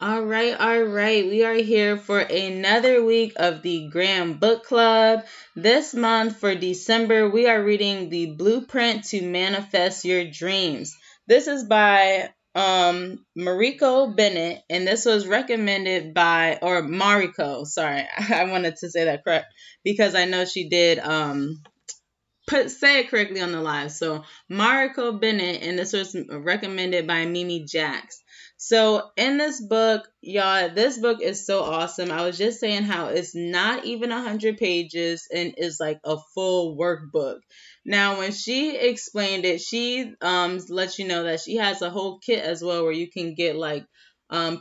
All right, all right. We are here for another week of the Graham Book Club. This month for December, we are reading The Blueprint to Manifest Your Dreams. This is by Mariko Bennett, and this was recommended by, or Mariko, sorry, I wanted to say that correct because I know she did say it correctly on the live. So Mariko Bennett, and this was recommended by Mimi Jax. So in this book, y'all, this book is so awesome. I was just saying how it's not even 100 pages and is like a full workbook. Now, when she explained it, she lets you know that she has a whole kit as well where you can get like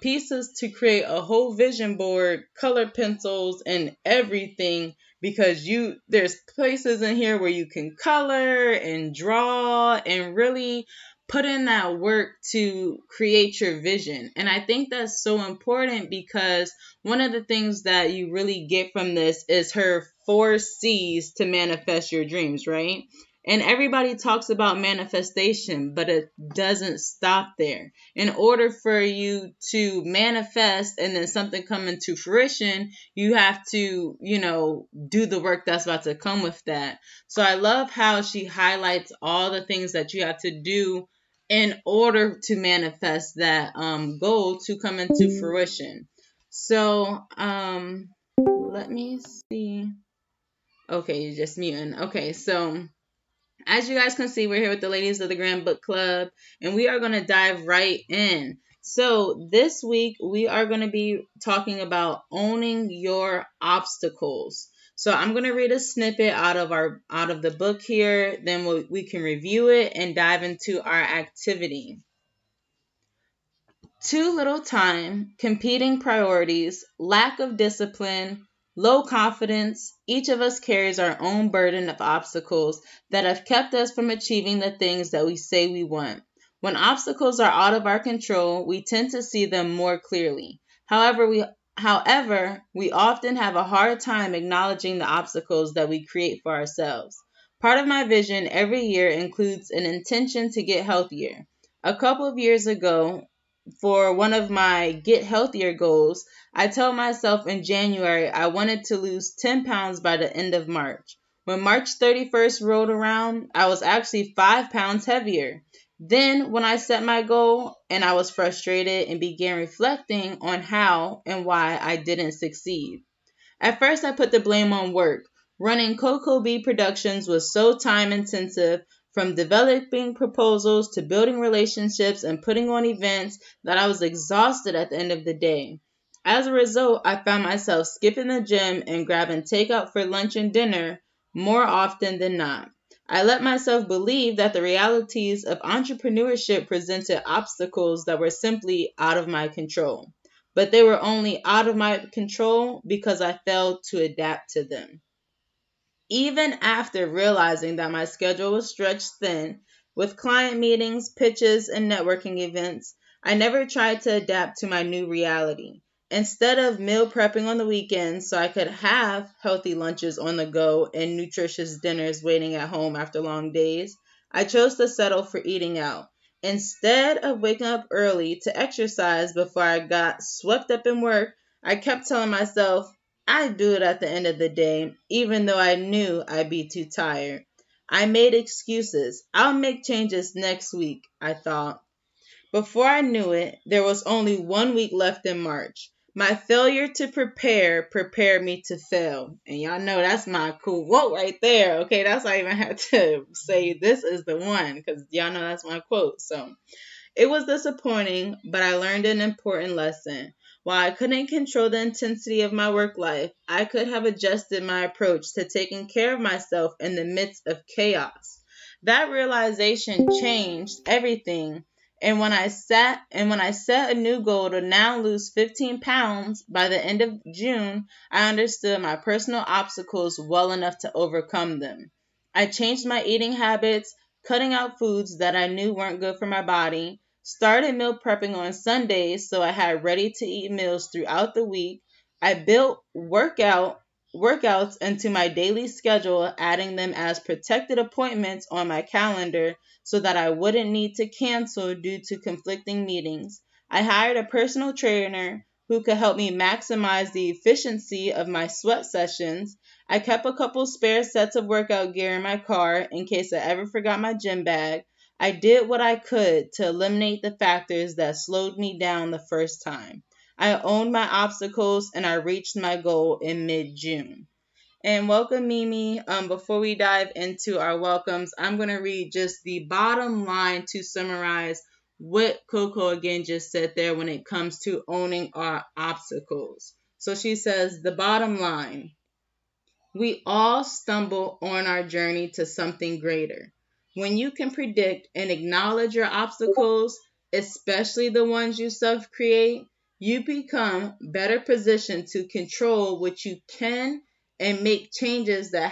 pieces to create a whole vision board, color pencils, and everything because there's places in here where you can color and draw and really put in that work to create your vision. And I think that's so important because one of the things that you really get from this is her 4 C's to manifest your dreams, right? And everybody talks about manifestation, but it doesn't stop there. In order for you to manifest and then something come into fruition, you have to, do the work that's about to come with that. So I love how she highlights all the things that you have to do in order to manifest that goal to come into fruition. So let me see. Okay, you're just muting. Okay, so as you guys can see, we're here with the ladies of the Grand Book Club, and we are going to dive right in. So this week, we are going to be talking about owning your obstacles. So I'm going to read a snippet out of the book here, then we can review it and dive into our activity. Too little time, competing priorities, lack of discipline, low confidence. Each of us carries our own burden of obstacles that have kept us from achieving the things that we say we want. When obstacles are out of our control, we tend to see them more clearly. However, we often have a hard time acknowledging the obstacles that we create for ourselves. Part of my vision every year includes an intention to get healthier. A couple of years ago, for one of my get healthier goals, I told myself in January I wanted to lose 10 pounds by the end of March. When March 31st rolled around, I was actually 5 pounds heavier. Then, when I set my goal and I was frustrated and began reflecting on how and why I didn't succeed. At first, I put the blame on work. Running Cocoa Bee Productions was so time intensive, from developing proposals to building relationships and putting on events, that I was exhausted at the end of the day. As a result, I found myself skipping the gym and grabbing takeout for lunch and dinner more often than not. I let myself believe that the realities of entrepreneurship presented obstacles that were simply out of my control. But they were only out of my control because I failed to adapt to them. Even after realizing that my schedule was stretched thin with client meetings, pitches, and networking events, I never tried to adapt to my new reality. Instead of meal prepping on the weekends so I could have healthy lunches on the go and nutritious dinners waiting at home after long days, I chose to settle for eating out. Instead of waking up early to exercise before I got swept up in work, I kept telling myself, I'd do it at the end of the day, even though I knew I'd be too tired. I made excuses. I'll make changes next week, I thought. Before I knew it, there was only 1 week left in March. My failure to prepare prepared me to fail. And y'all know that's my cool quote right there. Okay, that's why I even had to say this is the one, because y'all know that's my quote. So it was disappointing, but I learned an important lesson. While I couldn't control the intensity of my work life, I could have adjusted my approach to taking care of myself in the midst of chaos. That realization changed everything. And when I set a new goal to now lose 15 pounds by the end of June, I understood my personal obstacles well enough to overcome them. I changed my eating habits, cutting out foods that I knew weren't good for my body, started meal prepping on Sundays so I had ready to eat meals throughout the week. I built workouts into my daily schedule, adding them as protected appointments on my calendar so that I wouldn't need to cancel due to conflicting meetings. I hired a personal trainer who could help me maximize the efficiency of my sweat sessions. I kept a couple spare sets of workout gear in my car in case I ever forgot my gym bag. I did what I could to eliminate the factors that slowed me down the first time. I owned my obstacles and I reached my goal in mid-June. And welcome, Mimi. Before we dive into our welcomes, I'm going to read just the bottom line to summarize what Coco again just said there when it comes to owning our obstacles. So she says, the bottom line: we all stumble on our journey to something greater. When you can predict and acknowledge your obstacles, especially the ones you self create, you become better positioned to control what you can and make changes that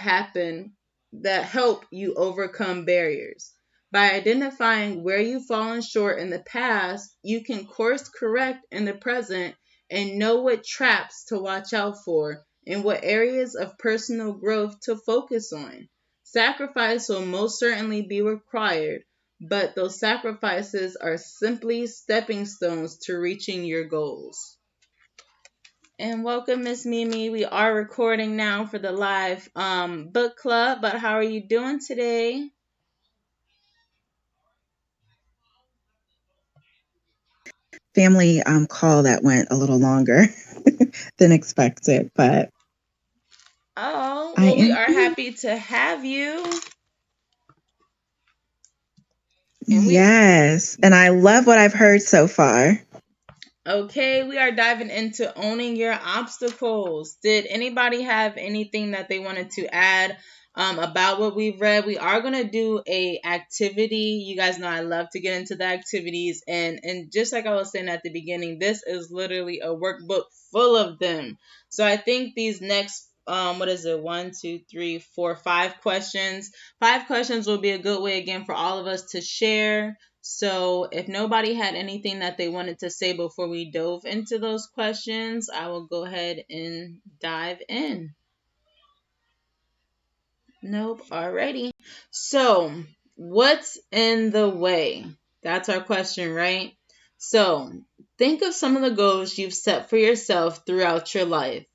help you overcome barriers. By identifying where you've fallen short in the past, you can course correct in the present and know what traps to watch out for and what areas of personal growth to focus on. Sacrifice will most certainly be required, but those sacrifices are simply stepping stones to reaching your goals. And welcome, Miss Mimi. We are recording now for the live book club, but how are you doing today? Family call that went a little longer than expected, but Oh, I well, we am are here. happy to have you. And Yes, and I love what I've heard so far. okay, we are diving into owning your obstacles. Did anybody have anything that they wanted to add about what we've read? We are gonna do a activity. You guys know I love to get into the activities, and just like I was saying at the beginning, this is literally a workbook full of them. So I think these next what is it? 1, 2, 3, 4, 5 questions. 5 questions will be a good way again for all of us to share. So, if nobody had anything that they wanted to say before we dove into those questions, I will go ahead and dive in. Nope, already. So, what's in the way? That's our question, right? So, think of some of the goals you've set for yourself throughout your life.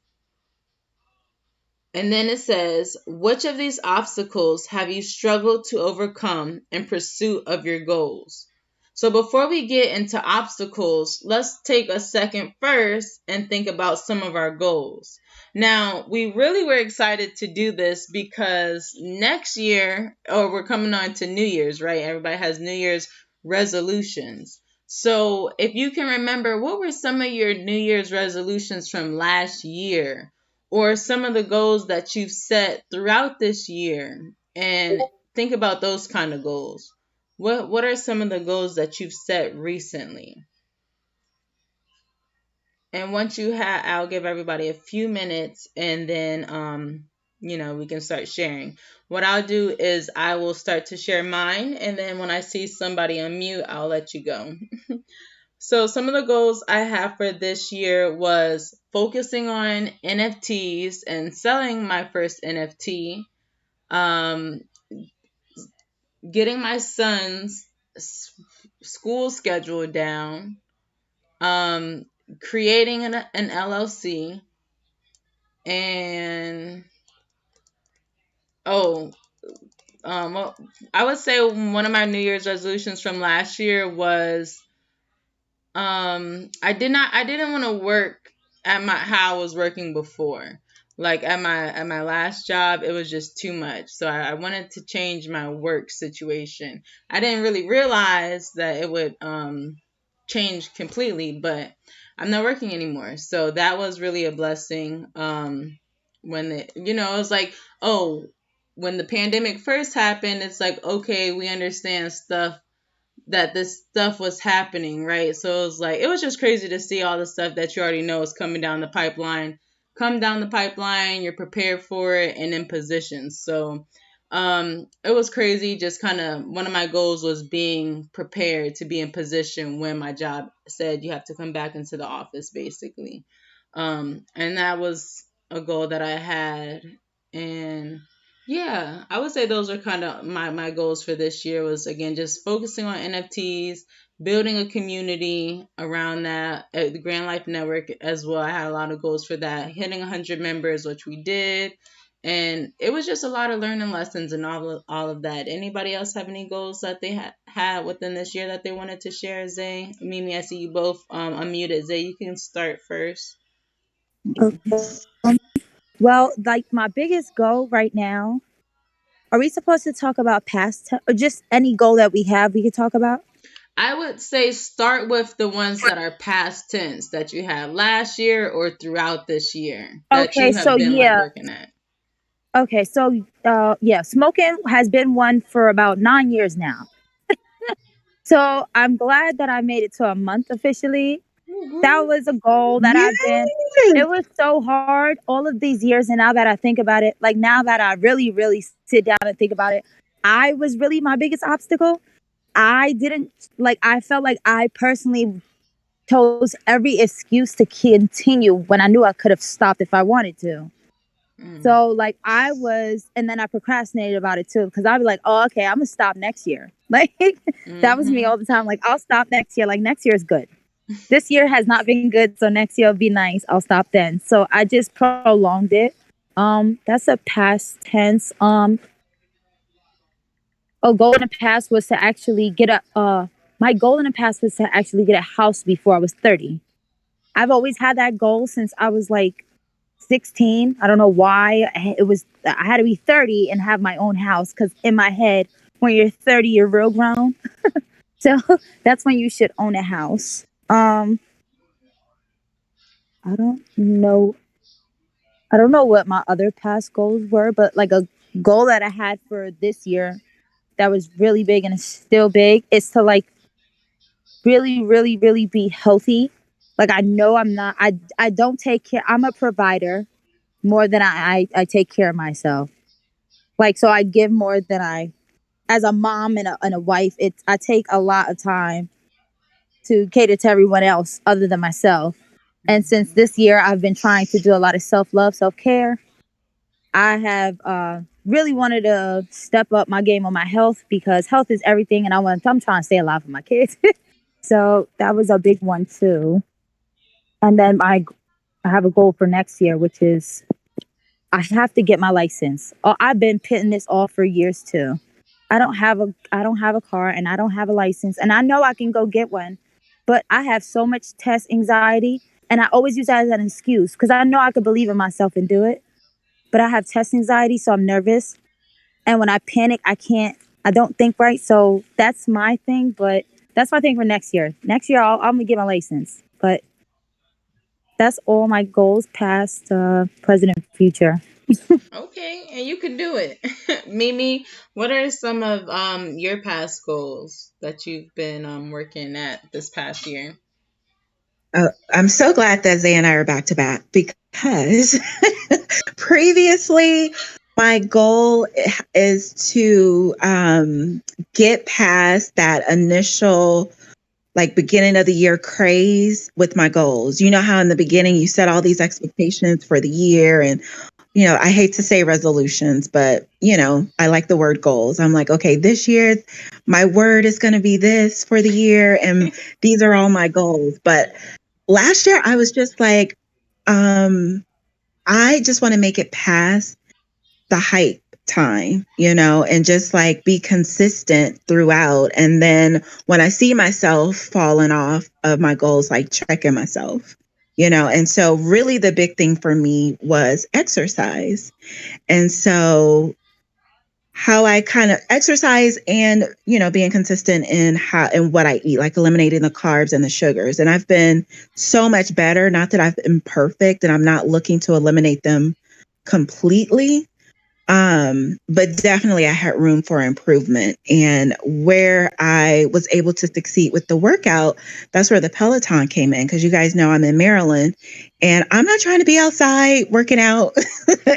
And then it says, which of these obstacles have you struggled to overcome in pursuit of your goals? So before we get into obstacles, let's take a second first and think about some of our goals. Now, we really were excited to do this because next year, or we're coming on to New Year's, right? Everybody has New Year's resolutions. So if you can remember, what were some of your New Year's resolutions from last year? Or some of the goals that you've set throughout this year, and think about those kind of goals. What are some of the goals that you've set recently? And once you have, I'll give everybody a few minutes, and then we can start sharing. What I'll do is I will start to share mine, and then when I see somebody unmute, I'll let you go. So some of the goals I have for this year was focusing on NFTs and selling my first NFT, um, getting my son's school schedule down, um, creating an LLC, and oh, well, I would say one of my New Year's resolutions from last year was I didn't want to work at my how I was working before. Like at my last job, it was just too much. So I wanted to change my work situation. I didn't really realize that it would change completely, but I'm not working anymore. So that was really a blessing. When it was like, oh, when the pandemic first happened, it's like, okay, we understand stuff that this stuff was happening, right? So it was like, it was just crazy to see all the stuff that you already know is coming down the pipeline. Come down the pipeline, you're prepared for it and in position. So it was crazy. Just kind of one of my goals was being prepared to be in position when my job said you have to come back into the office, basically. And that was a goal that I had. And yeah, I would say those are kind of my goals for this year was again just focusing on NFTs, building a community around that. The Grand Life Network as well, I had a lot of goals for that. Hitting 100 members, which we did. And it was just a lot of learning lessons and all of that. Anybody else have any goals that they had within this year that they wanted to share? Zay, Mimi, I see you both unmuted. Zay, you can start first. Okay. Well, like my biggest goal right now, are we supposed to talk about or just any goal that we have we could talk about? I would say start with the ones that are past tense that you had last year or throughout this year that Okay, you so have been like yeah. working at. Okay, so yeah, smoking has been one for about 9 years now. So I'm glad that I made it to a month officially. That was a goal that I've been. Yes. It was so hard all of these years, and now that I think about it, like now that I really, really sit down and think about it, I was really my biggest obstacle. I didn't like. I felt like I personally chose every excuse to continue when I knew I could have stopped if I wanted to. Mm, So like I was, and then I procrastinated about it too because I'd be like, oh, okay, I'm gonna stop next year. Like that was me mm-hmm. all the time. Like I'll stop next year. Like next year is good. This year has not been good, so next year will be nice. I'll stop then. So I just prolonged it. That's a past tense. A goal in the past was to actually get a. My goal in the past was to actually get a house before I was 30. I've always had that goal since I was like 16. I don't know why. It was I had to be 30 and have my own house because in my head, when you're 30, you're real grown. So that's when you should own a house. I don't know. I don't know what my other past goals were, but like a goal that I had for this year that was really big and is still big is to like really, really, really be healthy. Like I know I'm not. I don't take care. I'm a provider more than I take care of myself. Like so, I give more than I as a mom and a wife. It's I take a lot of time to cater to everyone else other than myself. And since Mm-hmm. this year, I've been trying to do a lot of self love, self care. I have really wanted to step up my game on my health because health is everything, and I'm trying to stay alive for my kids. So that was a big one too. And then I have a goal for next year, which is I have to get my license. Oh, I've been putting this off for years too. I don't have a car and I don't have a license, and I know I can go get one, but I have so much test anxiety, and I always use that as an excuse because I know I could believe in myself and do it, but I have test anxiety, so I'm nervous. And when I panic, I don't think right. So that's my thing, but that's my thing for next year. Next year, I'm going to get my license. But that's all my goals past, present, and future. Okay, and you can do it. Mimi, what are some of your past goals that you've been working at this past year? I'm so glad that Zay and I are back to back because previously my goal is to get past that initial like beginning of the year craze with my goals. You know how in the beginning you set all these expectations for the year and I hate to say resolutions, but I like the word goals. I'm like, okay, this year my word is going to be this for the year and these are all my goals. But last year I was just like, I just want to make it past the hype time, and just like be consistent throughout. And then when I see myself falling off of my goals, like checking myself, and so really the big thing for me was exercise. And so how I kind of exercise and, being consistent in how and what I eat, like eliminating the carbs and the sugars. And I've been so much better. Not that I've been perfect and I'm not looking to eliminate them completely. But definitely I had room for improvement. And where I was able to succeed with the workout, that's where the Peloton came in. Cause you guys know I'm in Maryland and I'm not trying to be outside working out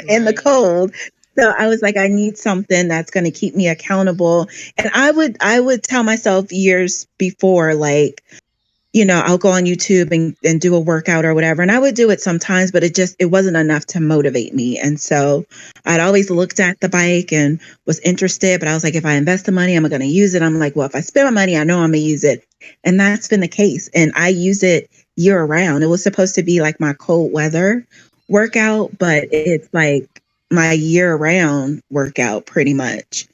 in the Right. cold. So I was like, I need something that's going to keep me accountable. And I would tell myself years before, like, I'll go on YouTube and do a workout or whatever. And I would do it sometimes, but it wasn't enough to motivate me. And so I'd always looked at the bike and was interested, but I was like, if I invest the money, I'm going to use it. I'm like, well, if I spend my money, I know I'm going to use it. And that's been the case. And I use it year round. It was supposed to be like my cold weather workout, but it's like my year round workout pretty much.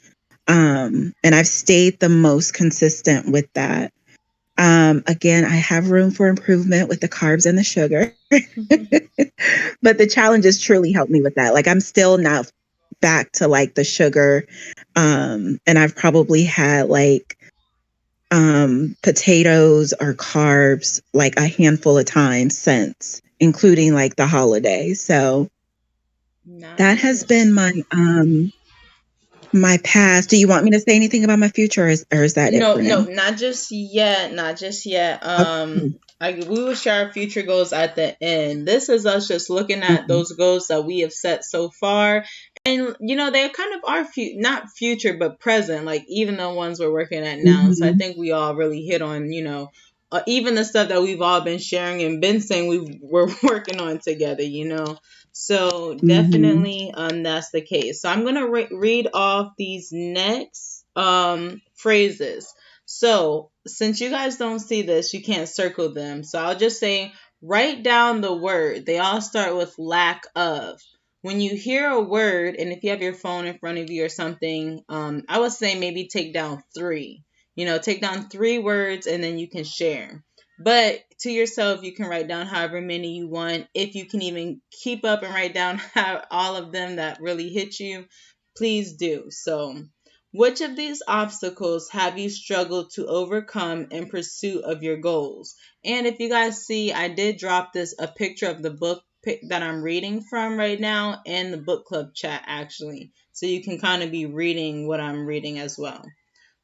And I've stayed the most consistent with that. Again, I have room for improvement with the carbs and the sugar, but the challenges truly helped me with that. Like I'm still not back to like the sugar. And I've probably had like potatoes or carbs like a handful of times since, including like the holidays. So that has been Nice. my past. Do you want me to say anything about my future, or is that it No, for no, now? not just yet, not just yet. Okay. We will share our future goals at the end. This is us just looking at Mhm. those goals that we have set so far, and they kind of are not future but present. Like even the ones we're working at now. So I Mhm. think we all really hit on even the stuff that we've all been sharing and been saying we're working on together. So Mhm. definitely, that's the case. So I'm gonna read off these next phrases. So since you guys don't see this, you can't circle them. So I'll just say write down the word. They all start with lack of. When you hear a word, and if you have your phone in front of you or something, I would say maybe take down three. Take down three words and then you can share. But to yourself, you can write down however many you want. If you can even keep up and write down all of them that really hit you, please do. So, which of these obstacles have you struggled to overcome in pursuit of your goals? And if you guys see, I did drop a picture of the book that I'm reading from right now in the book club chat actually. So you can kind of be reading what I'm reading as well.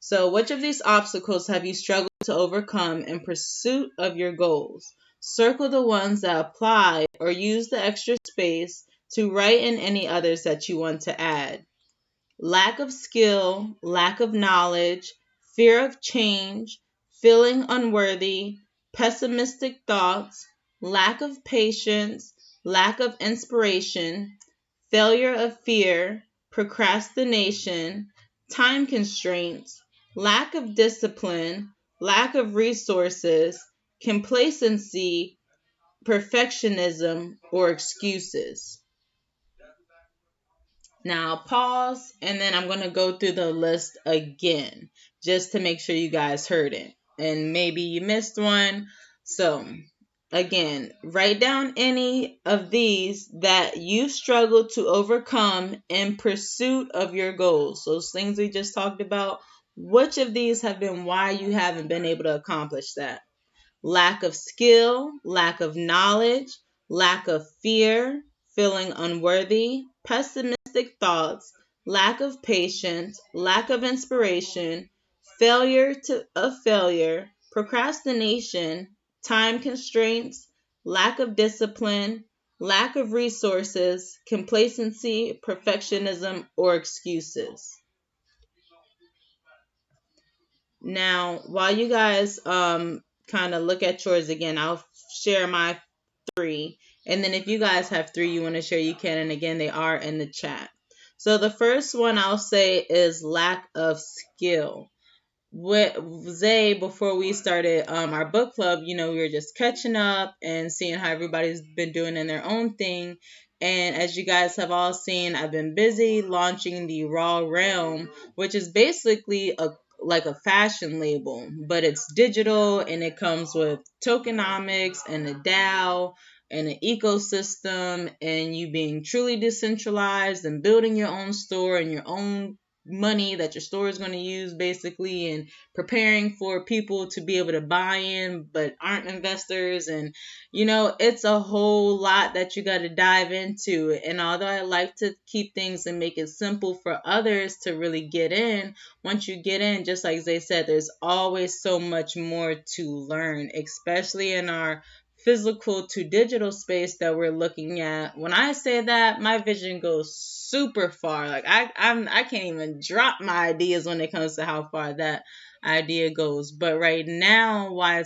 So, which of these obstacles have you struggled to overcome in pursuit of your goals? Circle the ones that apply or use the extra space to write in any others that you want to add. Lack of skill, lack of knowledge, fear of change, feeling unworthy, pessimistic thoughts, lack of patience, lack of inspiration, failure of fear, procrastination, time constraints, lack of discipline, lack of resources, complacency, perfectionism, or excuses. Now, pause, and then I'm going to go through the list again just to make sure you guys heard it. And maybe you missed one. So, again, write down any of these that you struggle to overcome in pursuit of your goals. Those things we just talked about. Which of these have been why you haven't been able to accomplish that? Lack of skill, lack of knowledge, lack of fear, feeling unworthy, pessimistic thoughts, lack of patience, lack of inspiration, failure, procrastination, time constraints, lack of discipline, lack of resources, complacency, perfectionism, or excuses. Now, while you guys kind of look at yours again, I'll share my three. And then if you guys have three you want to share, you can. And again, they are in the chat. So the first one I'll say is lack of skill. With Zay, before we started our book club, we were just catching up and seeing how everybody's been doing in their own thing. And as you guys have all seen, I've been busy launching the Raw Realm, which is basically like a fashion label, but it's digital and it comes with tokenomics and a DAO and an ecosystem and you being truly decentralized and building your own store and your own money that your store is going to use basically, and preparing for people to be able to buy in but aren't investors. And it's a whole lot that you got to dive into. And although I like to keep things and make it simple for others to really get in, once you get in, just like Zay said, there's always so much more to learn, especially in our physical to digital space that we're looking at. When I say that, my vision goes super far. Like I can't even drop my ideas when it comes to how far that idea goes. But right now, why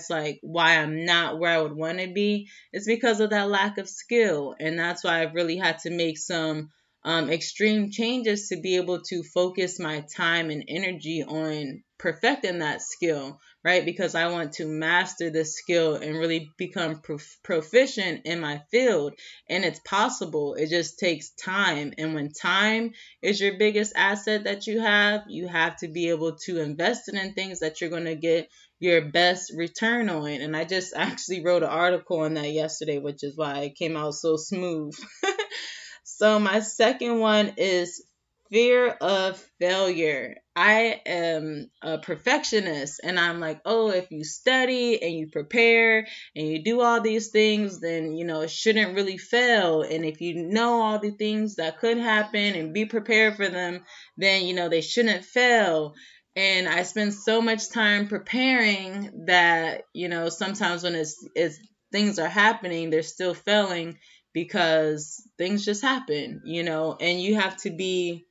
I'm not where I would want to be is because of that lack of skill. And that's why I've really had to make some extreme changes to be able to focus my time and energy on perfecting that skill right? Because I want to master this skill and really become proficient in my field. And it's possible. It just takes time. And when time is your biggest asset that you have to be able to invest it in things that you're going to get your best return on. And I just actually wrote an article on that yesterday, which is why it came out so smooth. So my second one is fear of failure. I am a perfectionist and I'm like, oh, if you study and you prepare and you do all these things, then, it shouldn't really fail. And if you know all the things that could happen and be prepared for them, then, they shouldn't fail. And I spend so much time preparing that, sometimes when it's things are happening, they're still failing because things just happen, and you have to be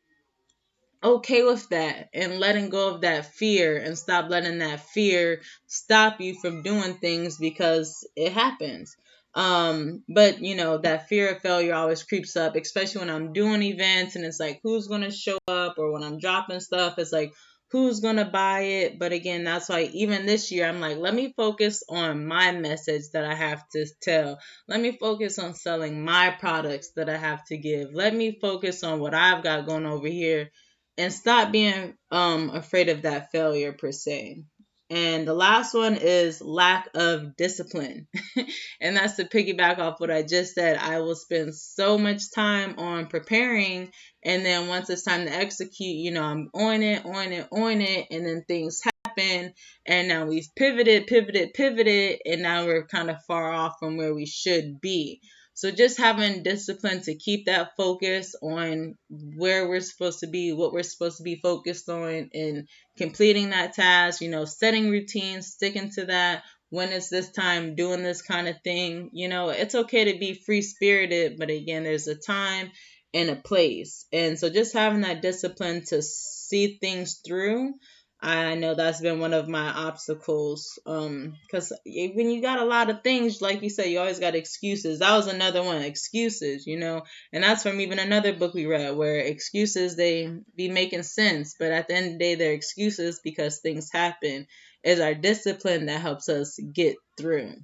okay with that and letting go of that fear and stop letting that fear stop you from doing things because it happens. But that fear of failure always creeps up, especially when I'm doing events and it's like, who's going to show up? Or when I'm dropping stuff, it's like, who's going to buy it? But again, that's why even this year, I'm like, let me focus on my message that I have to tell. Let me focus on selling my products that I have to give. Let me focus on what I've got going over here and stop being afraid of that failure per se. And the last one is lack of discipline. And that's to piggyback off what I just said. I will spend so much time on preparing, and then once it's time to execute, I'm on it, and then things happen, and now we've pivoted, and now we're kind of far off from where we should be. So just having discipline to keep that focus on where we're supposed to be, what we're supposed to be focused on, and completing that task, setting routines, sticking to that. When it's this time, doing this kind of thing, it's okay to be free spirited, but again, there's a time and a place. And so just having that discipline to see things through, I know that's been one of my obstacles. Because when you got a lot of things, like you said, you always got excuses. That was another one, excuses, and that's from even another book we read where excuses, they be making sense. But at the end of the day, they're excuses because things happen. It's our discipline that helps us get through.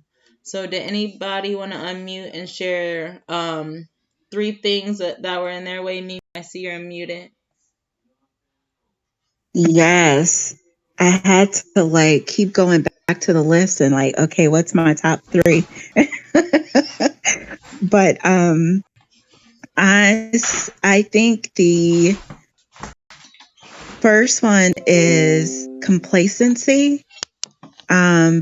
So did anybody want to unmute and share 3 things that were in their way? Me, I see you're unmuted. Yes. I had to keep going back to the list and okay, what's my top 3? But I think the first one is complacency.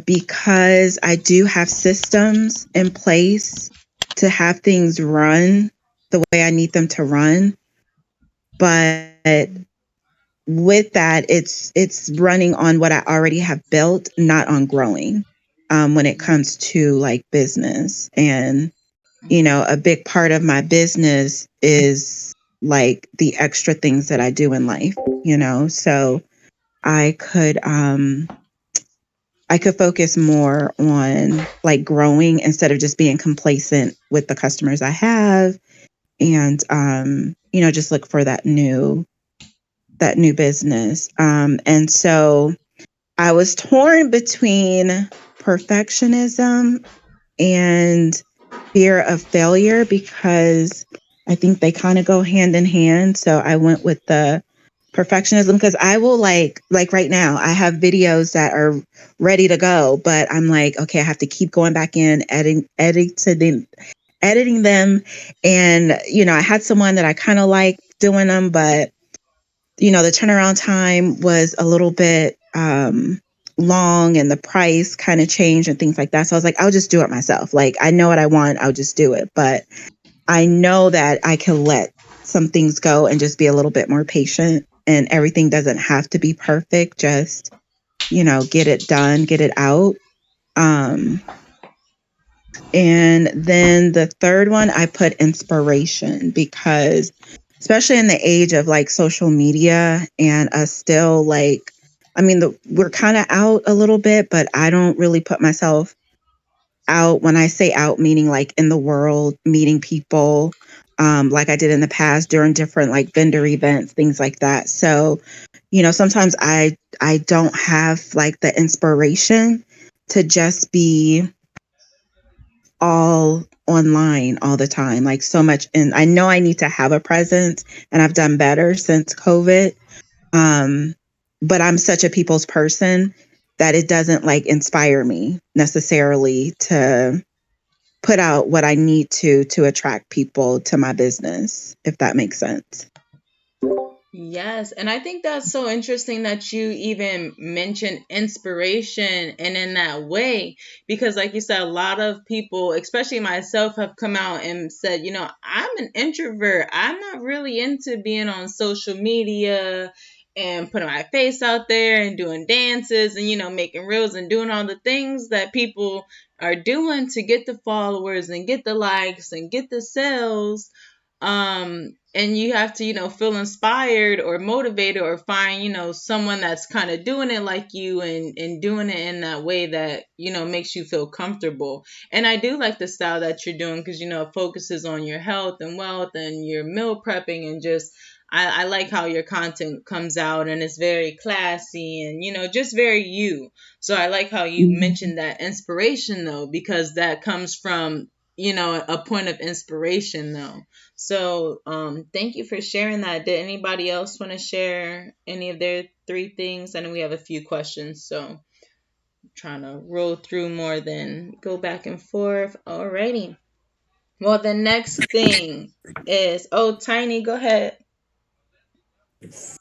Because I do have systems in place to have things run the way I need them to run. But with that, it's running on what I already have built, not on growing. When it comes to business, and a big part of my business is the extra things that I do in life. So I could focus more on growing instead of just being complacent with the customers I have, and just look for that new business. And so I was torn between perfectionism and fear of failure because I think they kind of go hand in hand. So I went with the perfectionism because I will like right now I have videos that are ready to go, but I'm like, okay, I have to keep going back in, editing them. And, I had someone that I kind of like doing them, but, the turnaround time was a little bit long and the price kind of changed and things like that. So I was like, I'll just do it myself. I know what I want. I'll just do it. But I know that I can let some things go and just be a little bit more patient, and everything doesn't have to be perfect. Just, get it done, get it out. And then the third one, I put inspiration because especially in the age of social media and us still we're kind of out a little bit, but I don't really put myself out. When I say out, meaning in the world, meeting people, like I did in the past during different like vendor events, things like that. So, sometimes I don't have like the inspiration to just be all online all the time, like so much. And I know I need to have a presence, and I've done better since COVID. Um, but I'm such a people's person that it doesn't like inspire me necessarily to put out what I need to attract people to my business, if that makes sense. Yes, and I think that's so interesting that you even mentioned inspiration and in that way, because like you said, a lot of people, especially myself, have come out and said, I'm an introvert. I'm not really into being on social media and putting my face out there and doing dances and, making reels and doing all the things that people are doing to get the followers and get the likes and get the sales. And you have to, feel inspired or motivated or find, someone that's kind of doing it like you and doing it in that way that, makes you feel comfortable. And I do like the style that you're doing because, it focuses on your health and wealth and your meal prepping and just, I like how your content comes out and it's very classy and, just very you. So I like how you mentioned that inspiration though, because that comes from, a point of inspiration though. So, thank you for sharing that. Did anybody else want to share any of their three things? I know we have a few questions, so I'm trying to roll through more than go back and forth. Alrighty. Well, the next thing is, Tiny, go ahead.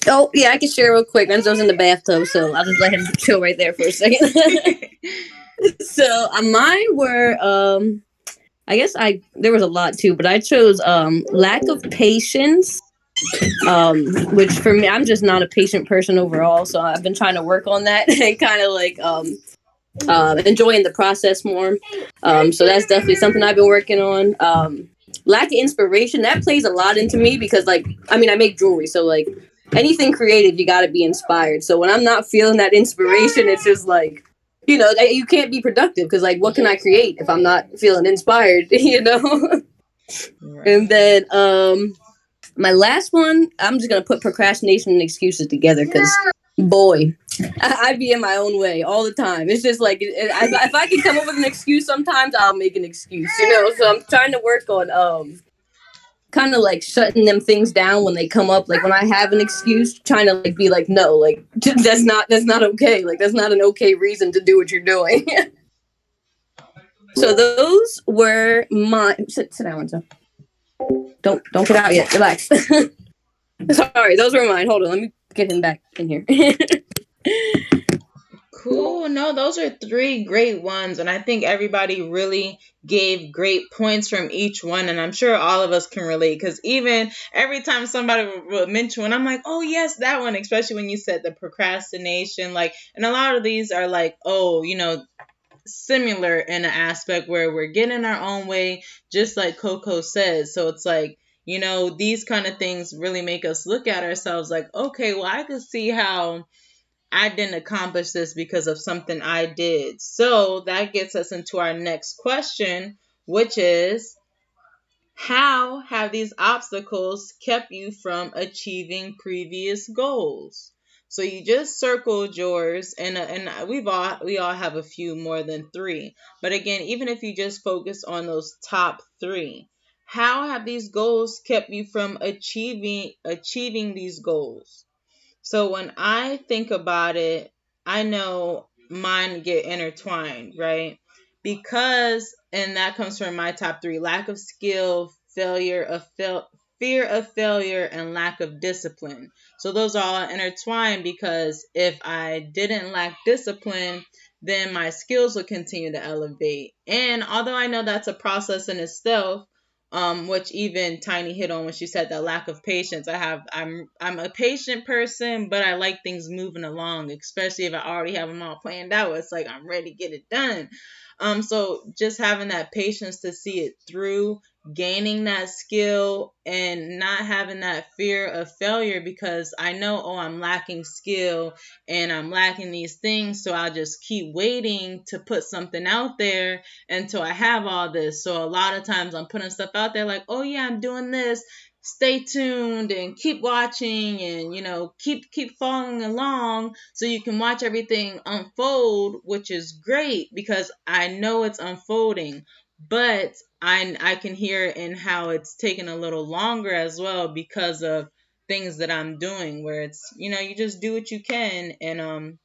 Oh, yeah, I can share real quick. Renzo's in the bathtub, so I'll just let him chill right there for a second. So mine were I guess there was a lot too, but I chose lack of patience. Which for me, I'm just not a patient person overall, so I've been trying to work on that and kind of like enjoying the process more. So that's definitely something I've been working on. Lack of inspiration, that plays a lot into me because I make jewelry, so like anything creative, you got to be inspired. So when I'm not feeling that inspiration, it's just like, you can't be productive because like, what can I create if I'm not feeling inspired, Right. And then my last one, I'm just gonna put procrastination and excuses together because, boy, I be in my own way all the time. It's just like if I can come up with an excuse, sometimes I'll make an excuse, So I'm trying to work on kind of like shutting them things down when they come up. Like when I have an excuse, trying to like be like, no, like that's not okay. Like that's not an okay reason to do what you're doing. So those were my sit down. Don't get out yet. Relax. Sorry, those were mine. Hold on, let me get him back in here. Cool. No, those are three great ones. And I think everybody really gave great points from each one. And I'm sure all of us can relate because even every time somebody would mention one, I'm like, oh, yes, that one, especially when you said the procrastination. And a lot of these are like, similar in an aspect where we're getting our own way, just like Coco says. So it's like, these kind of things really make us look at ourselves like, okay, well, I could see how I didn't accomplish this because of something I did. So that gets us into our next question, which is, how have these obstacles kept you from achieving previous goals? So you just circled yours, and we all have a few more than three. But again, even if you just focus on those top three, how have these goals kept you from achieving these goals? So when I think about it, I know mine get intertwined, right? And that comes from my top three: lack of skill, fear of failure, and lack of discipline. So those are all intertwined because if I didn't lack discipline, then my skills will continue to elevate. And although I know that's a process in itself, which even Tiny hit on when she said that lack of patience. I'm a patient person, but I like things moving along, especially if I already have them all planned out. It's like I'm ready to get it done. So just having that patience to see it through gaining that skill and not having that fear of failure, because I know, oh, I'm lacking skill and I'm lacking these things, so I'll just keep waiting to put something out there until I have all this. So a lot of times I'm putting stuff out there like, oh yeah, I'm doing this, stay tuned and keep watching, and keep following along so you can watch everything unfold, which is great because I know it's unfolding. But I can hear in how it's taken a little longer as well because of things that I'm doing, where it's, you just do what you can, and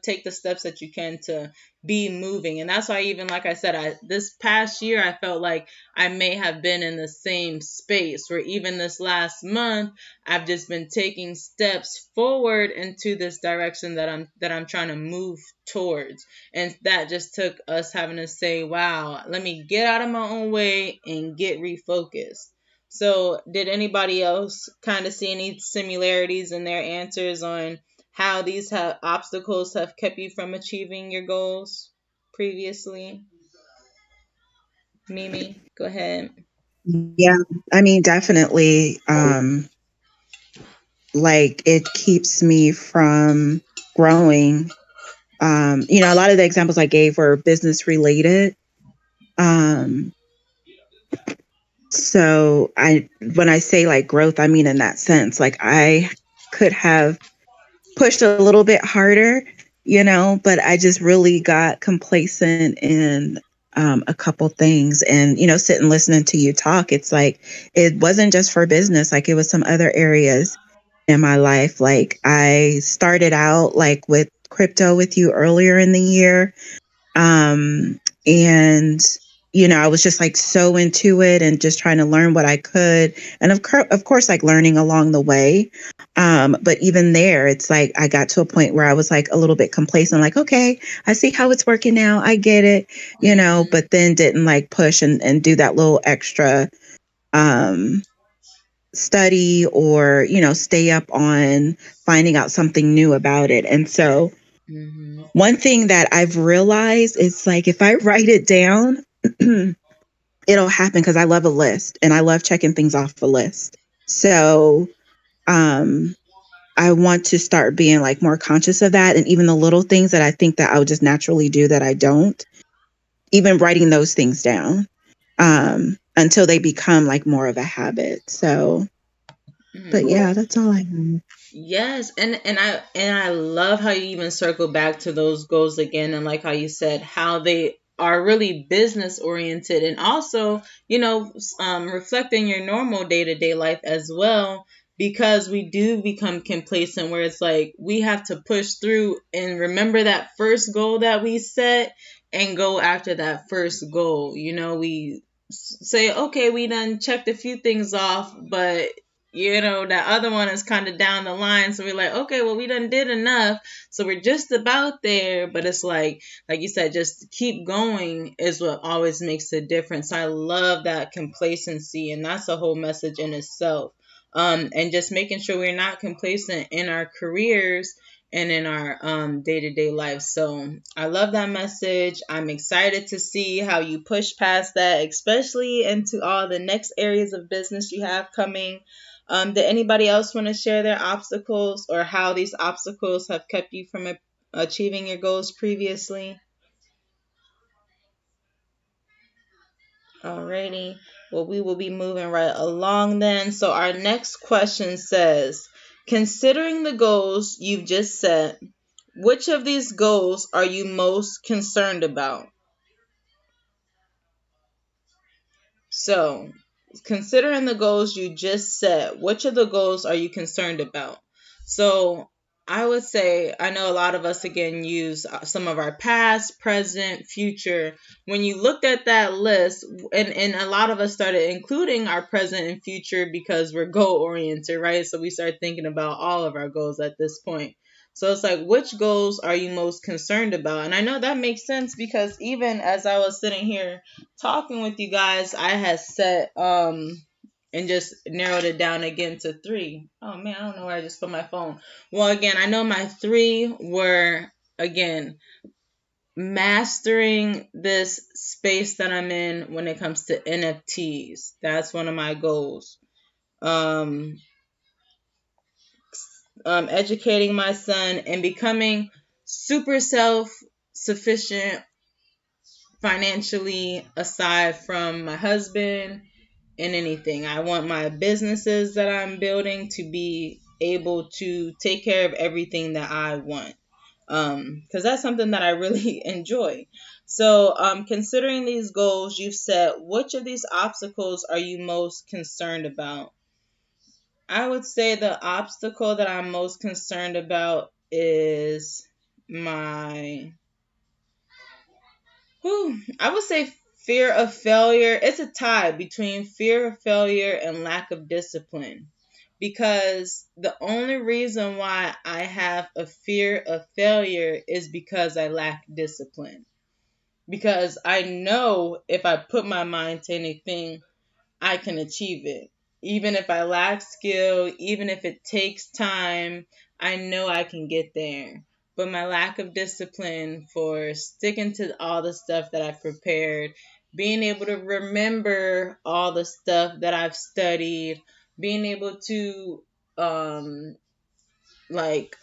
take the steps that you can to be moving. And that's why, even like I said, this past year I felt like I may have been in the same space, where even this last month I've just been taking steps forward into this direction that I'm trying to move towards. And that just took us having to say, wow, let me get out of my own way and get refocused. So, did anybody else kind of see any similarities in their answers on how these obstacles have kept you from achieving your goals previously? Mimi, go ahead. Yeah, I mean, definitely. Like it keeps me from growing. A lot of the examples I gave were business related. Um, so when I say like growth, I mean in that sense, like I could have pushed a little bit harder, but I just really got complacent in a couple things. And, sitting listening to you talk, it's like it wasn't just for business, like it was some other areas in my life. Like I started out like with crypto with you earlier in the year. And I was just like so into it and just trying to learn what I could. And of course, like learning along the way. But even there, it's like I got to a point where I was like a little bit complacent, like, okay, I see how it's working now. I get it, but then didn't like push and do that little extra um study or, stay up on finding out something new about it. And so one thing that I've realized is like if I write it down, it'll happen because I love a list and I love checking things off a list. So um I want to start being like more conscious of that, and even the little things that I think that I would just naturally do that I don't, even writing those things down until they become like more of a habit. So but yeah, that's all I have. Yes, and I love how you even circle back to those goals again, and like how you said how they are really business oriented, and also reflecting your normal day-to-day life as well, because we do become complacent where it's like we have to push through and remember that first goal that we set and go after that first goal. We say, okay, we done checked a few things off, but that other one is kind of down the line. So we're like, okay, well, we done did enough. So we're just about there. But it's like you said, just keep going is what always makes a difference. I love that complacency. And that's a whole message in itself. And just making sure we're not complacent in our careers and in our day-to-day life. So I love that message. I'm excited to see how you push past that, especially into all the next areas of business you have coming. Did anybody else want to share their obstacles or how these obstacles have kept you from achieving your goals previously? Alrighty. Well, we will be moving right along then. So our next question says, considering the goals you've just set, which of these goals are you most concerned about? So, considering the goals you just set, which of the goals are you concerned about? So, I would say, I know a lot of us again use some of our past, present, future. When you looked at that list, and a lot of us started including our present and future because we're goal oriented, right? So we start thinking about all of our goals at this point. So it's like, which goals are you most concerned about? And I know that makes sense because even as I was sitting here talking with you guys, I had set and just narrowed it down again to 3. Oh man, I don't know where I just put my phone. Well, again, I know my 3 were again mastering this space that I'm in when it comes to NFTs. That's one of my goals. Um, Educating my son and becoming super self sufficient financially aside from my husband and anything. I want my businesses that I'm building to be able to take care of everything that I want. Because that's something that I really enjoy. So, considering these goals you've set, which of these obstacles are you most concerned about? I would say the obstacle that I'm most concerned about is my, I would say fear of failure. It's a tie between fear of failure and lack of discipline. Because the only reason why I have a fear of failure is because I lack discipline. Because I know if I put my mind to anything, I can achieve it. Even if I lack skill, even if it takes time, I know I can get there. But my lack of discipline for sticking to all the stuff that I've prepared, being able to remember all the stuff that I've studied, being able to like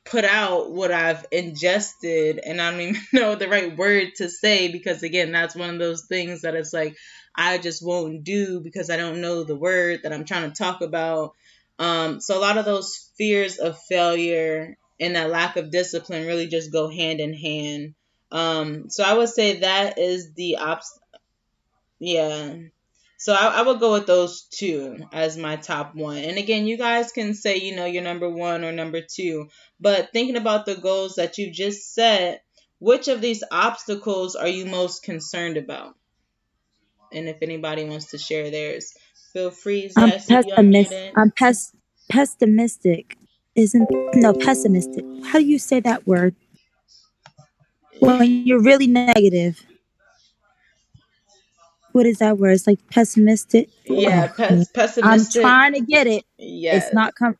put out what I've ingested, and I don't even know the right word to say, because again, that's one of those things that it's like I just won't do because I don't know the word that I'm trying to talk about. So a lot of those fears of failure and that lack of discipline really just go hand in hand. So I would say that is the yeah. So I would go with those two as my top one. And again, you guys can say, your number one or number two. But thinking about the goals that you just set, which of these obstacles are you most concerned about? And if anybody wants to share theirs, feel free. I'm I see you pessimist. unmuted. Pessimistic. Isn't no pessimistic. How do you say that word? When you're really negative. What is that word? It's like pessimistic. Yeah, Oh, man. I'm pessimistic. trying to get it. It's Yes. not coming.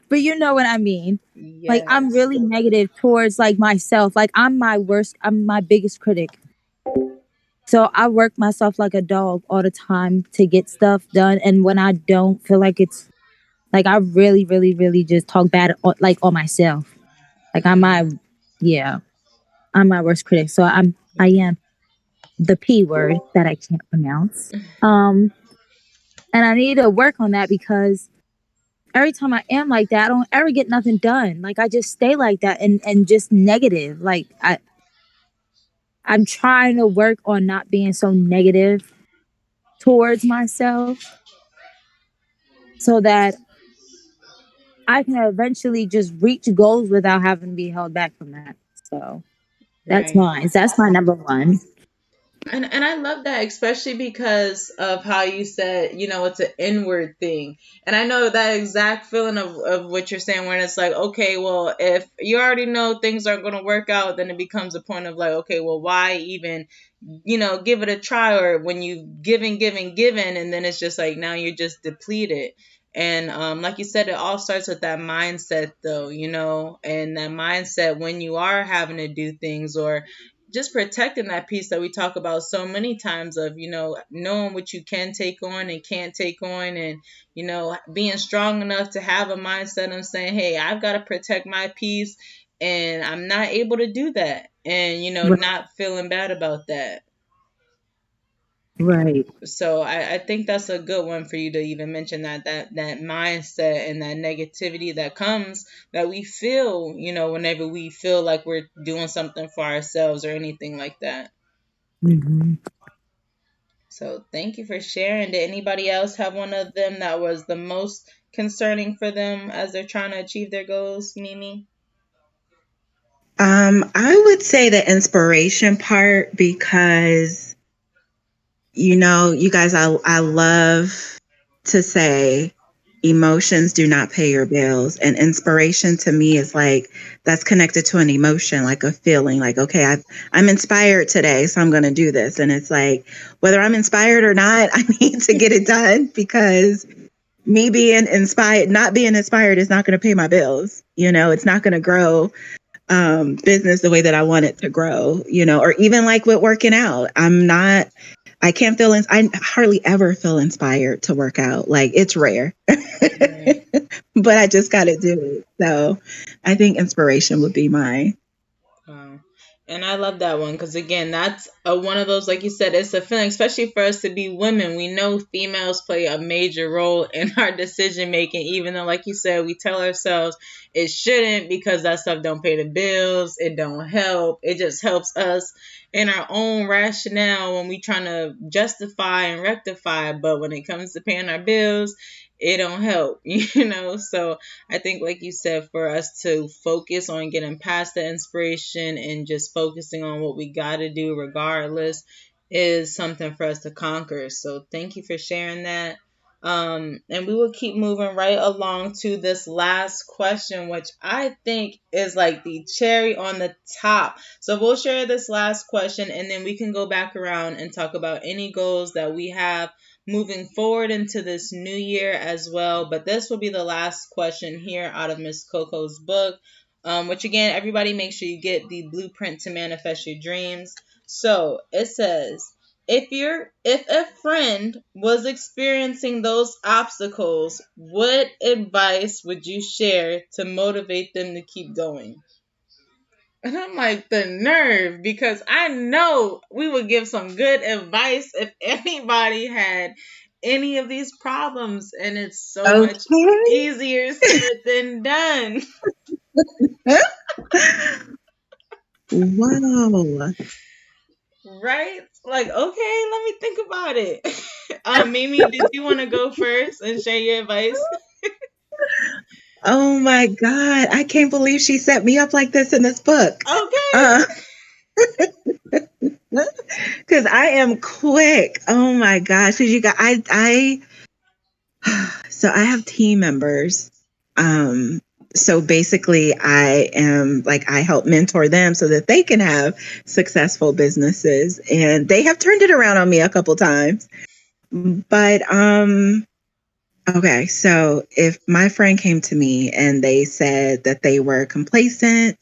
But you know what I mean. Like I'm Yes. really negative towards like myself. Like I'm my biggest critic. So I work myself like a dog all the time to get stuff done. And when I don't feel like it's like I really, really, really just talk bad like on myself. Like yeah, I'm my worst critic. So I am the P word that I can't pronounce. Um, and I need to work on that because every time I am like that, I don't ever get nothing done. Like I just stay like that and just negative. Like I'm trying to work on not being so negative towards myself so that I can eventually just reach goals without having to be held back from that. So that's Right. mine. That's my number one. And I love that, especially because of how you said, it's an inward thing. And I know that exact feeling of what you're saying, when it's like, okay, well, if you already know things aren't going to work out, then it becomes a point of like, okay, well, why even, give it a try? Or when you giving, and then it's just like, now you're just depleted. And like you said, it all starts with that mindset, though, and that mindset when you are having to do things, or just protecting that piece that we talk about so many times of, knowing what you can take on and can't take on, and, being strong enough to have a mindset of saying, hey, I've got to protect my peace, and I'm not able to do that. And, not feeling bad about that. Right. So I think that's a good one for you to even mention, that mindset and that negativity that comes, that we feel, whenever we feel like we're doing something for ourselves or anything like that. Mm-hmm. So thank you for sharing. Did anybody else have one of them that was the most concerning for them as they're trying to achieve their goals, Mimi? I would say the inspiration part, because you guys, I love to say emotions do not pay your bills. And inspiration to me is like, that's connected to an emotion, like a feeling, like, okay, I'm inspired today, so I'm going to do this. And it's like, whether I'm inspired or not, I need to get it done, because not being inspired is not going to pay my bills. It's not going to grow business the way that I want it to grow, or even like with working out. I can't feel, I hardly ever feel inspired to work out. Like, it's rare, Right. but I just got to do it. So I think inspiration would be mine. Wow. And I love that one because, again, that's one of those, like you said, it's a feeling, especially for us to be women. We know females play a major role in our decision making, even though, like you said, we tell ourselves it shouldn't because that stuff don't pay the bills, it don't help. It just helps us in our own rationale when we trying to justify and rectify. But when it comes to paying our bills, it don't help, So I think, like you said, for us to focus on getting past the inspiration and just focusing on what we got to do regardless is something for us to conquer. So thank you for sharing that. And we will keep moving right along to this last question, which I think is like the cherry on the top. So we'll share this last question and then we can go back around and talk about any goals that we have moving forward into this new year as well. But this will be the last question here out of Miss Coco's book, which again, everybody make sure you get the blueprint to manifest your dreams. So it says, if a friend was experiencing those obstacles, what advice would you share to motivate them to keep going? And I'm like, the nerve, because I know we would give some good advice if anybody had any of these problems, and it's so much Okay. easier said than done. Wow. Right? Like, okay, let me think about it. Mimi, did you want to go first and share your advice? Oh my God. I can't believe she set me up like this in this book. Okay. Because I am quick. Oh my gosh. Because you got, so I have team members. So basically, I help mentor them so that they can have successful businesses. And they have turned it around on me a couple times. But, okay. So if my friend came to me and they said that they were complacent,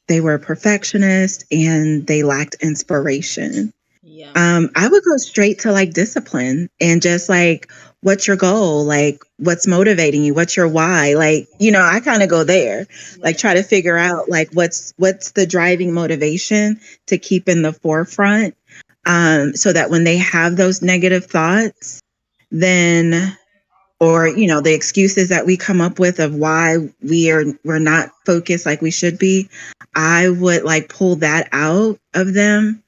they were a perfectionist, and they lacked inspiration, Yeah. I would go straight to like discipline and just like, what's your goal? Like, what's motivating you? What's your why? Like, I kind of go there, like try to figure out like what's the driving motivation to keep in the forefront. So that when they have those negative thoughts, then, or, the excuses that we come up with of why we're not focused like we should be, I would like pull that out of them,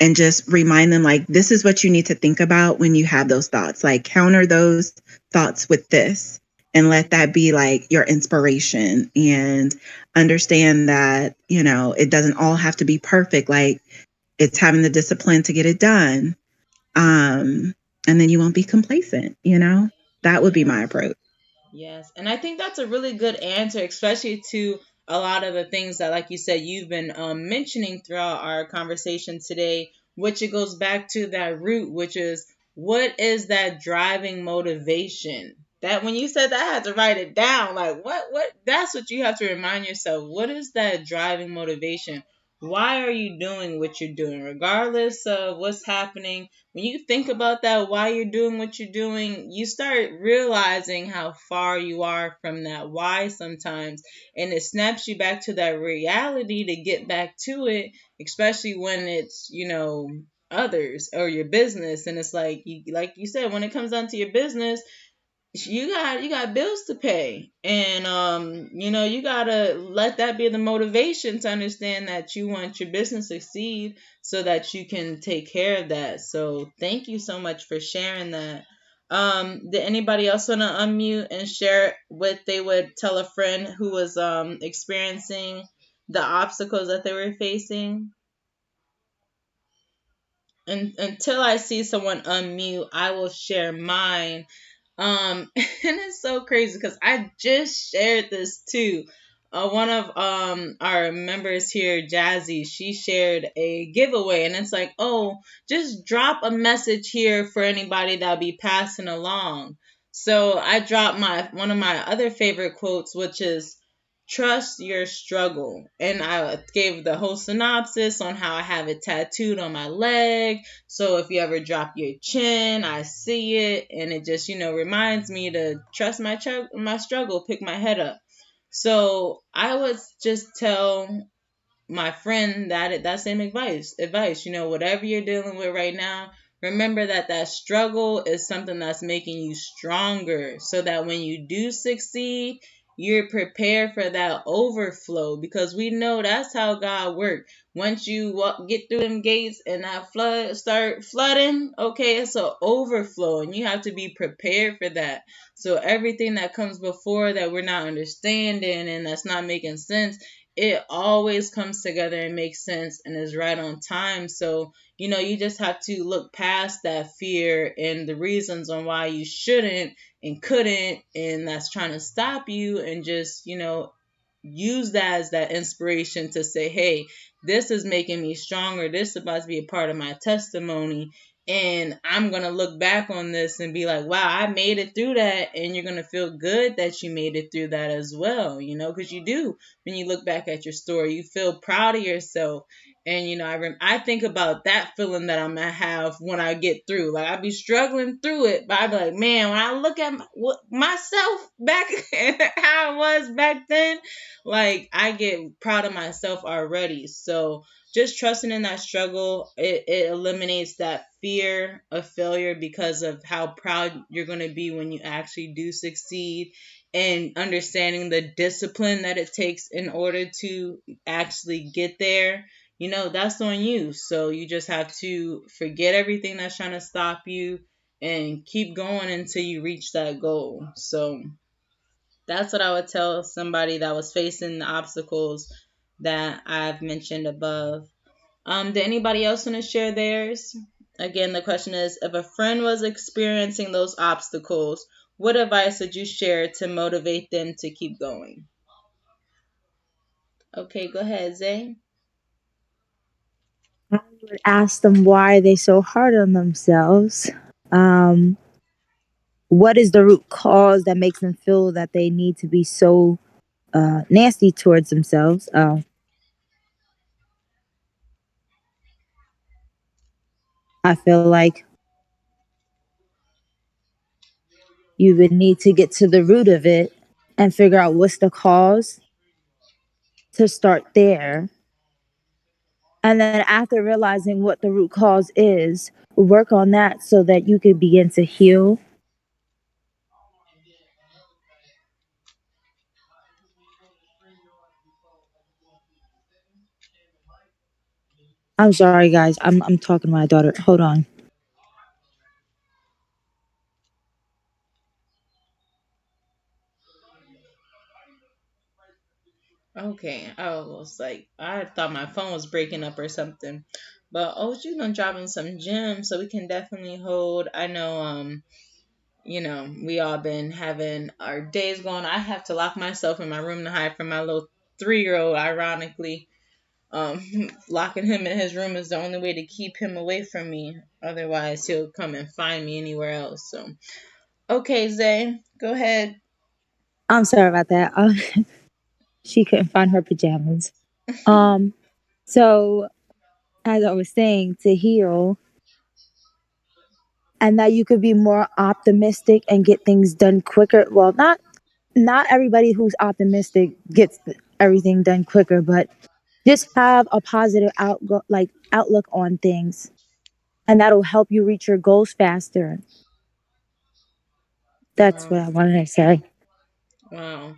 and just remind them like, this is what you need to think about when you have those thoughts. Like, counter those thoughts with this and let that be like your inspiration, and understand that, it doesn't all have to be perfect. Like, it's having the discipline to get it done. And then you won't be complacent, that would be Yeah. my approach. Yes, and I think that's a really good answer, especially to a lot of the things that, like you said, you've been mentioning throughout our conversation today, which it goes back to that root, which is what is that driving motivation? That when you said that, I had to write it down. Like, that's what you have to remind yourself. What is that driving motivation? Why are you doing what you're doing, regardless of what's happening? When you think about that, why you're doing what you're doing, you start realizing how far you are from that why sometimes. And it snaps you back to that reality to get back to it, especially when it's, others or your business. And it's like you said, when it comes down to your business, you got bills to pay, and you gotta let that be the motivation to understand that you want your business to succeed so that you can take care of that. So thank you so much for sharing that. Did anybody else want to unmute and share what they would tell a friend who was experiencing the obstacles that they were facing? And until I see someone unmute, I will share mine. And it's so crazy because I just shared this too. One of our members here, Jazzy, she shared a giveaway, and it's like, oh, just drop a message here for anybody that'll be passing along. So I dropped one of my other favorite quotes, which is, trust your struggle. And I gave the whole synopsis on how I have it tattooed on my leg. So if you ever drop your chin, I see it, and it just, reminds me to trust my struggle, pick my head up. So I would just tell my friend that same advice, whatever you're dealing with right now, remember that struggle is something that's making you stronger, so that when you do succeed, you're prepared for that overflow, because we know that's how God works. Once you get through them gates and that flood start flooding, okay, it's an overflow, and you have to be prepared for that. So everything that comes before that we're not understanding and that's not making sense, it always comes together and makes sense and is right on time. So, you just have to look past that fear and the reasons on why you shouldn't and couldn't, and that's trying to stop you, and just, use that as that inspiration to say, hey, this is making me stronger. This is about to be a part of my testimony. And I'm going to look back on this and be like, wow, I made it through that. And you're going to feel good that you made it through that as well, because you do. When you look back at your story, you feel proud of yourself. And, I think about that feeling that I'm going to have when I get through. Like, I'd be struggling through it, but I'd be like, man, when I look at myself back how I was back then, like, I get proud of myself already. So just trusting in that struggle, it eliminates that fear of failure because of how proud you're going to be when you actually do succeed, and understanding the discipline that it takes in order to actually get there. That's on you. So you just have to forget everything that's trying to stop you and keep going until you reach that goal. So that's what I would tell somebody that was facing the obstacles that I've mentioned above. Did anybody else want to share theirs? Again, the question is, if a friend was experiencing those obstacles, what advice would you share to motivate them to keep going? Okay, go ahead, Zay. I would ask them why they so hard on themselves. Um, what is the root cause that makes them feel that they need to be so nasty towards themselves? I feel like you would need to get to the root of it and figure out what's the cause, to start there. And then after realizing what the root cause is, work on that so that you can begin to heal. I'm sorry, guys. I'm talking to my daughter. Hold on. Okay, I was like, I thought my phone was breaking up or something. But you done dropping some gems, so we can definitely hold. I know, we all been having our days going. I have to lock myself in my room to hide from my little 3-year-old, ironically. Locking him in his room is the only way to keep him away from me. Otherwise, he'll come and find me anywhere else. So, okay, Zay, go ahead. I'm sorry about that. She couldn't find her pajamas. Um, so as I was saying, to heal, and that you could be more optimistic and get things done quicker. Well, not everybody who's optimistic gets everything done quicker, but just have a positive outlook on things, and that'll help you reach your goals faster. That's what Wow. I wanted to say. Wow.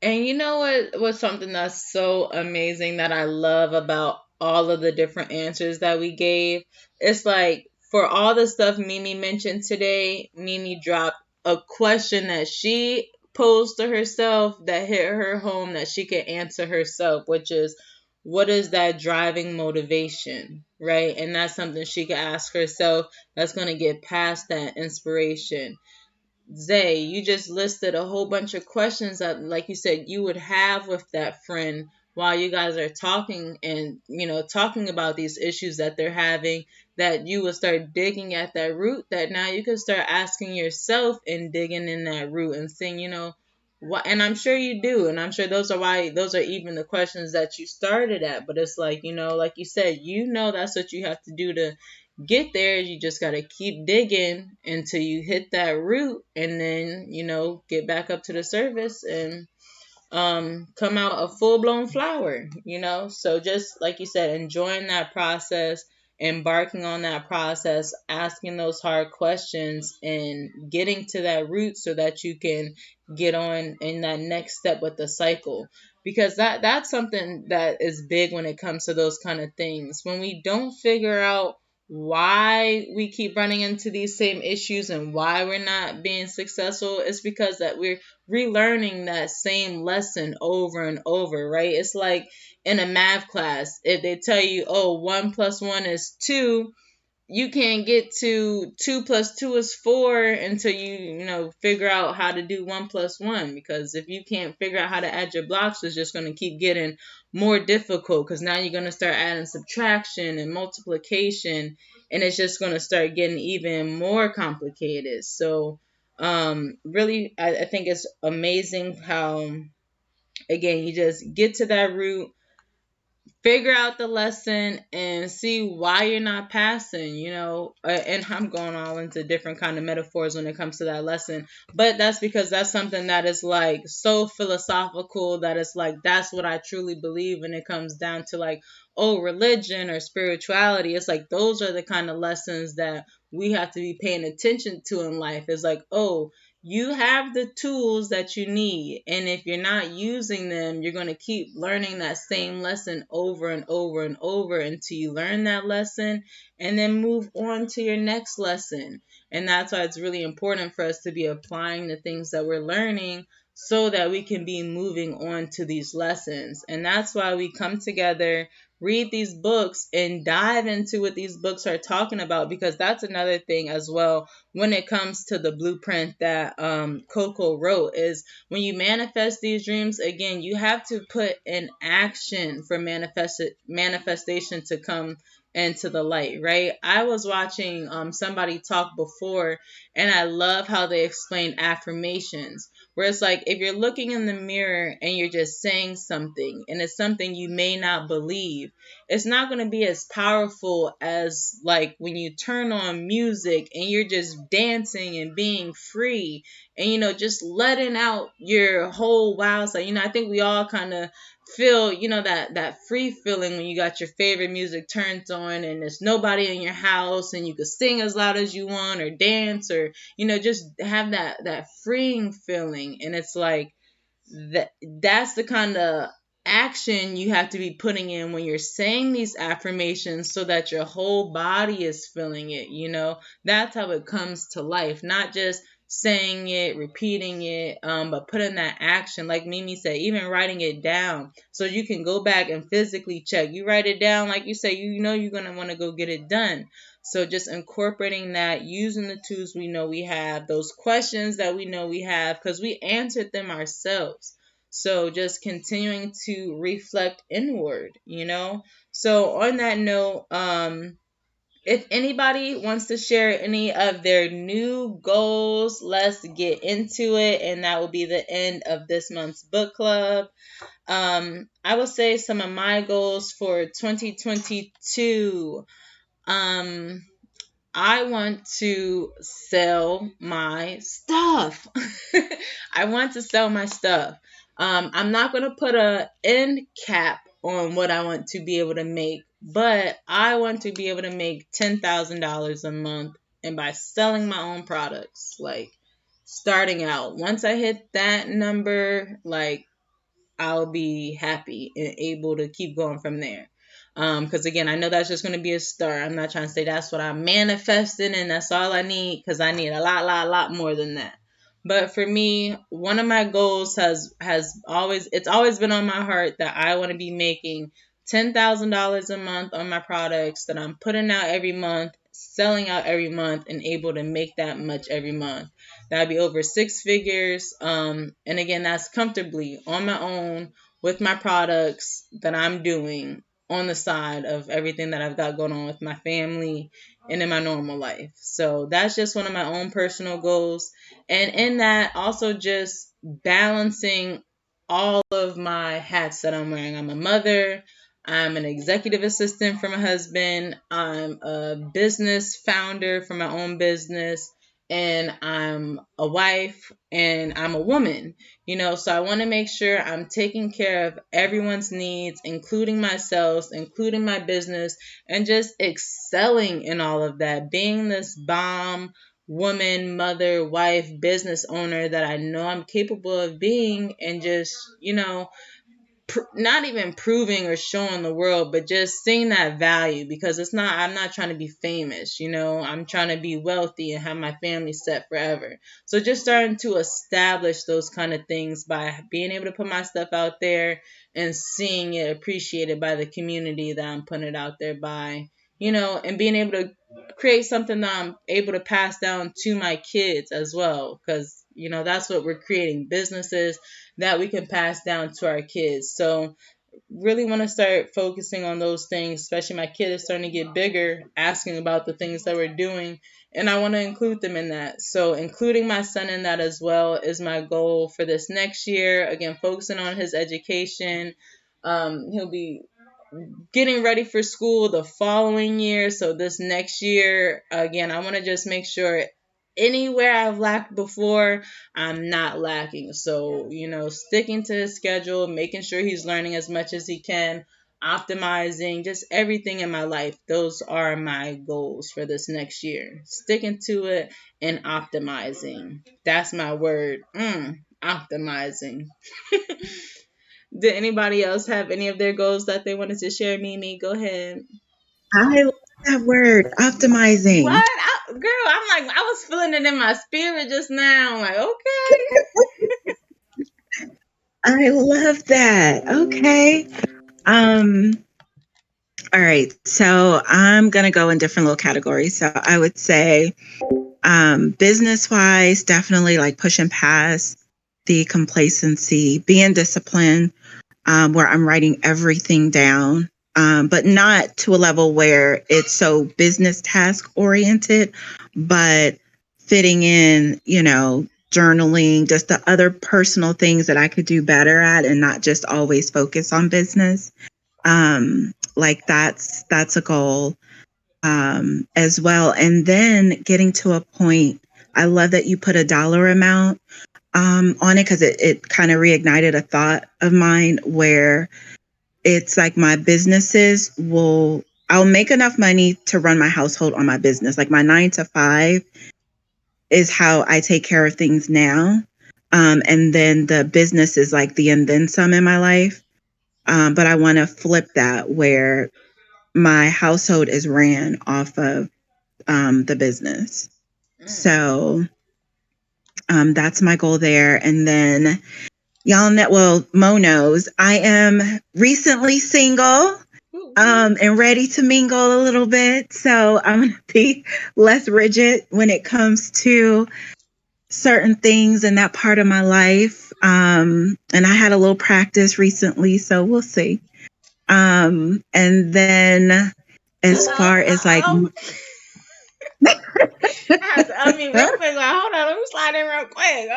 And you know what was something that's so amazing that I love about all of the different answers that we gave? It's like, for all the stuff Mimi mentioned today, Mimi dropped a question that she posed to herself that hit her home, that she could answer herself, which is, what is that driving motivation, right? And that's something she could ask herself that's going to get past that inspiration. Zay, you just listed a whole bunch of questions that, like you said, you would have with that friend while you guys are talking, and, talking about these issues that they're having, that you would start digging at that root, that now you can start asking yourself and digging in that root and saying, and I'm sure you do, and I'm sure those are even the questions that you started at. But it's like, like you said, that's what you have to do to get there. You just got to keep digging until you hit that root, and then get back up to the surface and come out a full-blown flower. So just like you said, enjoying that process, embarking on that process, asking those hard questions, and getting to that root so that you can get on in that next step with the cycle. Because that's something that is big when it comes to those kind of things. When we don't figure out why we keep running into these same issues and why we're not being successful, it's because that we're relearning that same lesson over and over, right? It's like in a math class, if they tell you, oh, 1 + 1 is 2, you can't get to 2 + 2 is 4 until you figure out how to do 1 + 1. Because if you can't figure out how to add your blocks, it's just going to keep getting more difficult, because now you're going to start adding subtraction and multiplication, and it's just going to start getting even more complicated. So really, I think it's amazing how, again, you just get to that root, figure out the lesson, and see why you're not passing. And I'm going all into different kind of metaphors when it comes to that lesson, but that's because that's something that is like so philosophical, that it's like that's what I truly believe when it comes down to like, oh, religion or spirituality. It's like those are the kind of lessons that we have to be paying attention to in life. It's like, oh, you have the tools that you need, and if you're not using them, you're going to keep learning that same lesson over and over and over until you learn that lesson and then move on to your next lesson. And that's why it's really important for us to be applying the things that we're learning so that we can be moving on to these lessons. And that's why we come together, read these books, and dive into what these books are talking about, because that's another thing as well when it comes to the blueprint that Coco wrote, is when you manifest these dreams, again, you have to put in action for manifestation to come into the light, right? I was watching somebody talk before, and I love how they explain affirmations, where it's like if you're looking in the mirror and you're just saying something and it's something you may not believe, it's not going to be as powerful as like when you turn on music and you're just dancing and being free and just letting out your whole wow side. I think we all kind of feel that free feeling when you got your favorite music turned on and there's nobody in your house and you can sing as loud as you want or dance or just have that freeing feeling. And it's like that's the kind of action you have to be putting in when you're saying these affirmations so that your whole body is feeling it. That's how it comes to life, not just saying it, repeating it, but putting that action, like Mimi said, even writing it down so you can go back and physically check. You write it down, like you say, you're going to want to go get it done. So just incorporating that, using the tools we know we have, those questions that we know we have, because we answered them ourselves. So just continuing to reflect inward. So on that note, if anybody wants to share any of their new goals, let's get into it. And that will be the end of this month's book club. I will say some of my goals for 2022. I want to sell my stuff. I want to sell my stuff. I'm not going to put an end cap on what I want to be able to make, but I want to be able to make $10,000 a month, and by selling my own products, like starting out. Once I hit that number, like I'll be happy and able to keep going from there. Because again, I know that's just going to be a start. I'm not trying to say that's what I'm manifesting and that's all I need, because I need a lot more than that. But for me, one of my goals has always been on my heart that I want to be making $10,000 a month on my products that I'm putting out every month, selling out every month, and able to make that much every month. That'd be over 6 figures. And again, that's comfortably on my own with my products that I'm doing. on the side of everything that I've got going on with my family and in my normal life. So that's just one of my own personal goals. And in that, also just balancing all of my hats that I'm wearing. I'm a mother, I'm an executive assistant for my husband, I'm a business founder for my own business, and I'm a wife, and I'm a woman. So I want to make sure I'm taking care of everyone's needs, including myself, including my business, and just excelling in all of that, being this bomb woman, mother, wife, business owner that I know I'm capable of being, and just, not even proving or showing the world, but just seeing that value, because I'm not trying to be famous, I'm trying to be wealthy and have my family set forever. So just starting to establish those kind of things by being able to put my stuff out there and seeing it appreciated by the community that I'm putting it out there by, and being able to create something that I'm able to pass down to my kids as well, because that's what we're creating, businesses that we can pass down to our kids. So really want to start focusing on those things, especially my kid is starting to get bigger, asking about the things that we're doing, and I want to include them in that. So including my son in that as well is my goal for this next year. Again, focusing on his education. He'll be getting ready for school the following year. So this next year, again, I want to just make sure anywhere I've lacked before, I'm not lacking. So, sticking to his schedule, making sure he's learning as much as he can, optimizing just everything in my life. Those are my goals for this next year. Sticking to it and optimizing. That's my word. Optimizing. Did anybody else have any of their goals that they wanted to share? Mimi, go ahead. I love that word, optimizing. What? Girl, I'm like, I was feeling it in my spirit just now. I'm like, okay. I love that. Okay. Um, all right. So I'm gonna go in different little categories. So I would say business wise, definitely like pushing past the complacency, being disciplined, where I'm writing everything down, but not to a level where it's so business task oriented, but fitting in, journaling, just the other personal things that I could do better at and not just always focus on business. Like that's a goal as well. And then getting to a point, I love that you put a dollar amount on it, because it kind of reignited a thought of mine where it's like my I'll make enough money to run my household on my business. Like my 9 to 5 is how I take care of things now. And then the business is like the and then some in my life. But I want to flip that where my household is ran off of the business. So that's my goal there. And then y'all know, well, Mo knows, I am recently single and ready to mingle a little bit. So I'm going to be less rigid when it comes to certain things in that part of my life. And I had a little practice recently, so we'll see. And then as far as like... I have to unmute real quick. Like, hold on, let me slide in real quick.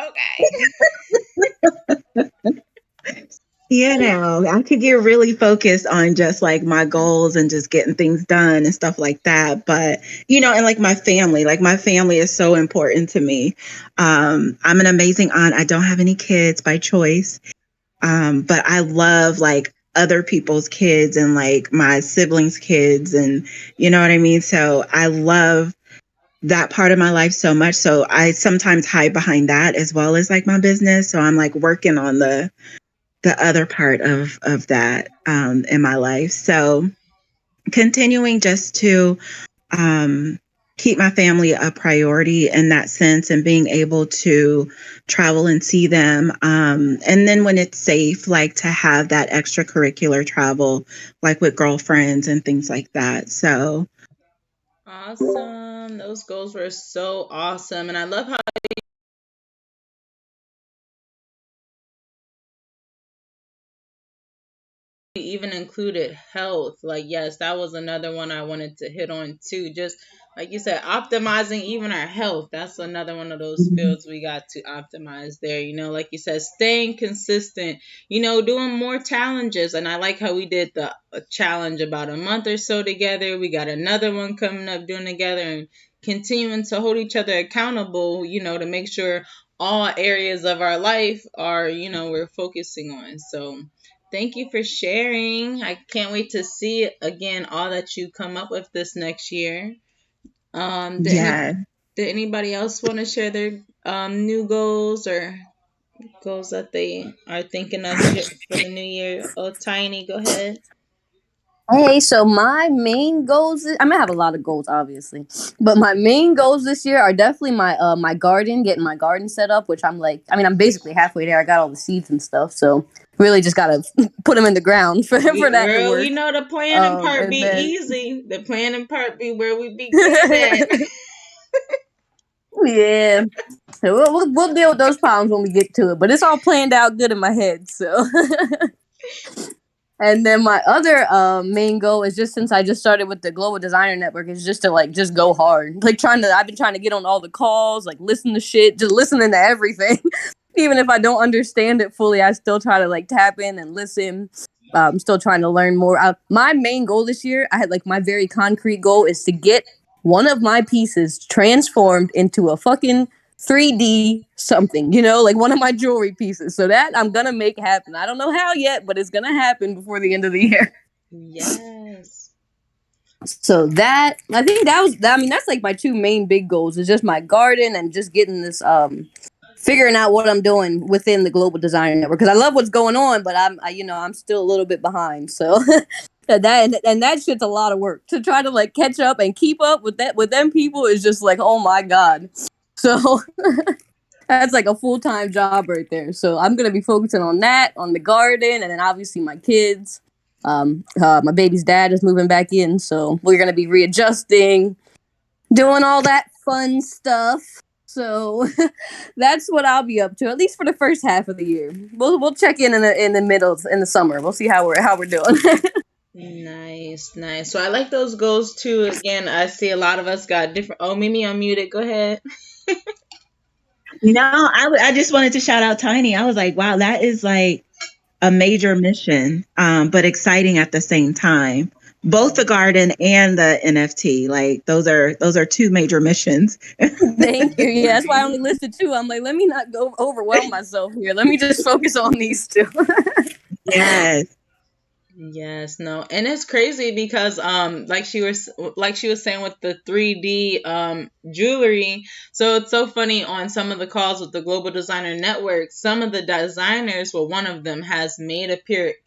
Okay. I could get really focused on just like my goals and just getting things done and stuff like that. But, and like my family is so important to me. I'm an amazing aunt. I don't have any kids by choice. But I love like other people's kids and like my siblings' kids, and you know what I mean? So I love that part of my life so much. So I sometimes hide behind that as well as like my business. So I'm like working on the other part of that in my life. So continuing just to keep my family a priority in that sense, and being able to travel and see them. And then when it's safe, like to have that extracurricular travel, like with girlfriends and things like that. So Awesome. Those goals were so awesome. And I love how even included health. Like, yes, that was another one I wanted to hit on too. Just like you said, optimizing even our health. That's another one of those fields we got to optimize there. Like you said, staying consistent, doing more challenges. And I like how we did the challenge about a month or so together. We got another one coming up doing together, and continuing to hold each other accountable, to make sure all areas of our life are, we're focusing on. So thank you for sharing. I can't wait to see again all that you come up with this next year. Yeah. Did anybody else want to share their new goals or goals that they are thinking of for the new year? Oh, Tiny, go ahead. Hey, so my main goals, I'm gonna have a lot of goals, obviously, but my main goals this year are definitely my garden, getting my garden set up, which I'm basically halfway there. I got all the seeds and stuff, so really just gotta put them in the ground for that to Girl, work. we know the planning part And be then easy. The planning part be where we be good at. yeah, so we'll deal with those problems when we get to it, but it's all planned out good in my head, so. And then my other main goal is, just since I just started with the Global Designer Network, is just to just go hard. I've been trying to get on all the calls, listen to shit, just listening to everything. Even if I don't understand it fully, I still try to tap in and listen. I'm still trying to learn more. My main goal this year, I had my very concrete goal is to get one of my pieces transformed into a fucking 3D something, one of my jewelry pieces. So that I'm gonna make happen. I don't know how yet, but it's gonna happen before the end of the year. Yes. So that, I think that's my two main big goals, is just my garden and just getting this figuring out what I'm doing within the Global Designer Network, because I love what's going on, but I'm still a little bit behind. So that shit's a lot of work to try to catch up and keep up with them people. Is just oh my god. So that's a full-time job right there. So I'm going to be focusing on that, on the garden, and then obviously my kids. My baby's dad is moving back in, so we're going to be readjusting, doing all that fun stuff. So that's what I'll be up to, at least for the first half of the year. We'll check in the middle, in the summer. We'll see how we're doing. Nice. So I like those goals too. Again, I see a lot of us got different. Oh, Mimi unmuted. Go ahead. I just wanted to shout out Tiny. I was like, wow, that is a major mission, but exciting at the same time. Both the garden and the NFT, those are two major missions. Thank you. Yeah, that's why I only listed two. I'm let me not go overwhelm myself here. Let me just focus on these two. Yes. Yes, no. And it's crazy because like she was saying with the 3D jewelry. So it's so funny, on some of the calls with the Global Designer Network, some of the designers, well, one of them has made a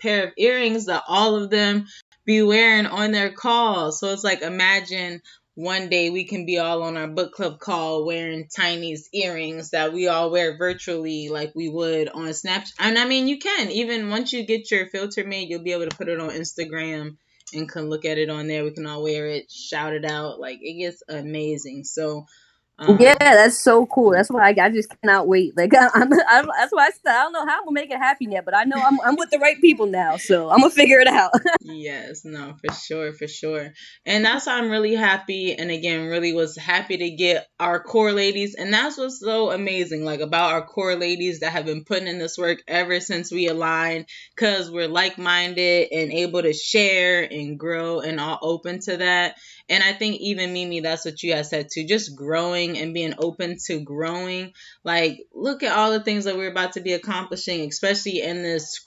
pair of earrings that all of them be wearing on their calls. So it's imagine one day we can be all on our book club call wearing Tiny's earrings that we all wear virtually like we would on Snapchat. And I mean, you can, even once you get your filter made, you'll be able to put it on Instagram and can look at it on there. We can all wear it, shout it out. It gets amazing. So yeah, that's so cool. That's why I just cannot wait. That's why I said I don't know how I'm gonna make it happen yet, but I know I'm with the right people now, so I'm gonna figure it out. Yes, no, for sure. And that's why I'm really happy. And again, really was happy to get our core ladies. And that's what's so amazing, about our core ladies that have been putting in this work ever since we aligned, because we're like-minded and able to share and grow and all open to that. And I think even Mimi, that's what you had said too, just growing and being open to growing. Look at all the things that we're about to be accomplishing, especially in this